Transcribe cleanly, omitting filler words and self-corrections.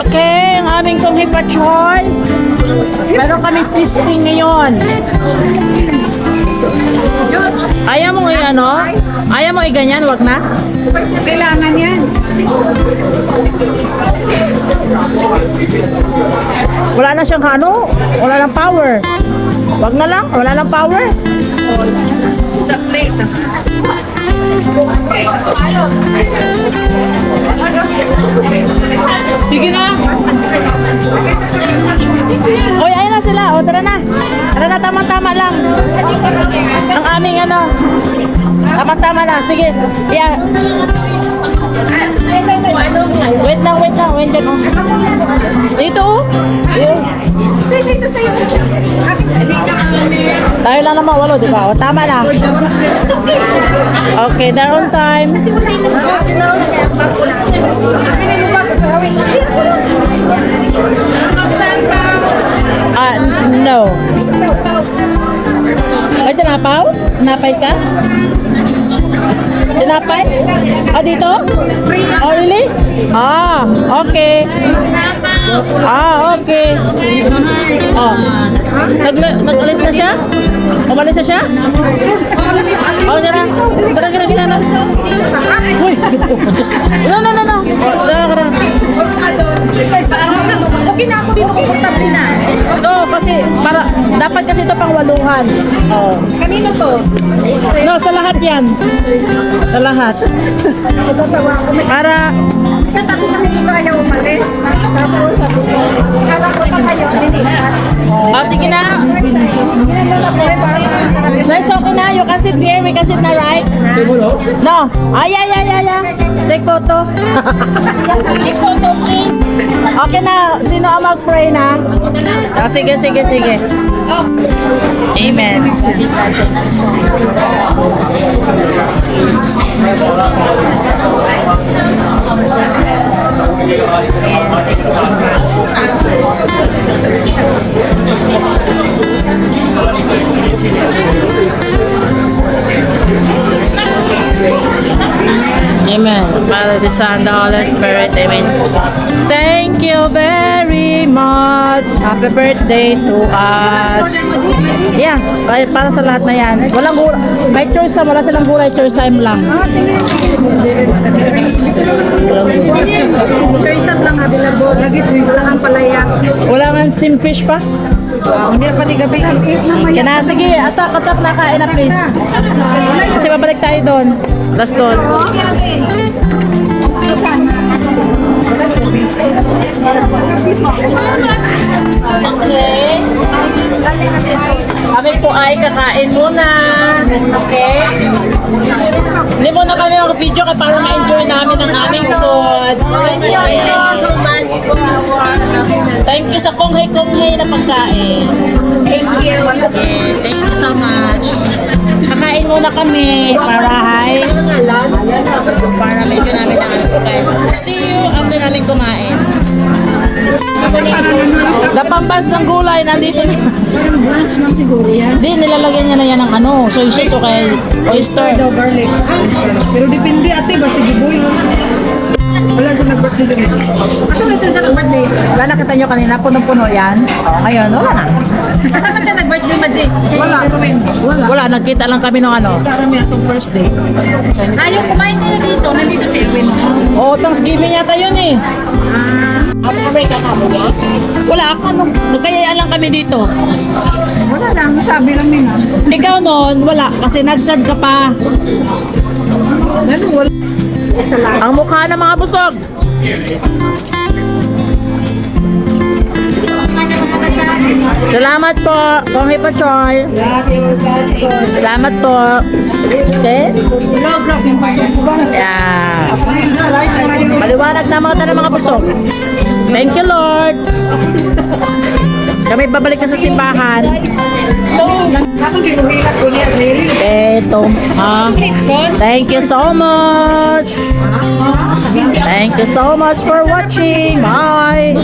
Okay, ang aming Konghe Pachoy. Meron kaming feasting ngayon. Ayaw mo ano? Ayaw mo i-ganyan? Wag na? Kailangan yan. Wala na siyang ano? Wala nang power. Wag na lang. Wala nang power. Sa plate. Sige na. Oy, ayun na sila. O, tara na. Tara na, tama-tama lang. Ang aming ano. Tama-tama na. Sige. Yeah. Wait lang. Wait lang. Dito, oh. Dito sa'yo. Tayo lang naman, walo, di ba? O, tama na. Okay, they're on time. Kasi wala yung mga sila. Pinay mo ba? No. Ay, tinapaw? Tinapay ka? Tinapay? Ah, dito? Oh, really? Ah, okay. Okay. Oh. Nag-alis na siya? Umalis na siya? Oh, tara. Tara. Uy, no. Tara. Okay na ako dito. Komportable na. No, kasi para dapat kasi ito pang waluhan. Oh. Kanino to? No, sa lahat 'yan. Sa lahat. Para Kasi na kayo ba ayaw umalis? Tapos sabi ko, kala ko pa kayo nilipat. sige na. So it's okay na. You can sit here. We can sit na, right? No. Yeah. Take photo. Take photo, please. Okay na. Sino ang mag-pray na? Sige. Amen. Amen. Father, the Son, the Holy Spirit. Amen. Thank you very much. Happy birthday to us. Yeah, para sa lahat na yan. Walang gulay. May choice sa wala silang gulay. Choice time lang. Choice lang available. Lagi choice ang palaya. Wala nga steamed fish pa. Hindi na pati gabi. Ang cake naman. Kaya na, sige. Atak na kain na please. Kasi babalik tayo doon. Bastos. Okay. Kami po ay kakain muna. Okay? Hindi muna kami mag-video para ma-enjoy namin ang aming food. Thank you so much. Thank you sa konghay na pagkain. Thank you. Yes, thank you so much. Kakain muna kami para medyo namin ang pagkain. See you after namin kumain. Dapampans ng gulay, nandito na. Parang brunch lang siguro yan. Hindi, nilalagyan niya na yan ng ano, soy sauce o kaya oyster. Daw garlic. Pero depende ate ba sige boy. Wala ko nag-birthday din. Asa na siya nag-birthday? Wala, nakita nyo kanina, punong-puno yan. O, ngayon, wala na. Kasama siya nag-birthday Maji? Wala. Wala, nagkita lang kami ng ano. Karami atong first day. Ayaw kumain tayo dito. Nandito si Erwin. O, Thanksgiving yata yun eh. Wala, ako nagkayayaan lang kami dito. Wala lang. Sabi lang nila. Ikaw noon, wala, kasi nag-serve ka pa. Ano wala. Ang mukha ng mga busog. Salamat po, Konghe Pachoy. Salamat po. Okay? Yeah. Maliwanag na mga tanong mga busog. Thank you, Lord. Kami babalik na sa simbahan. Eto. Thank you so much. Thank you so much for watching. Bye.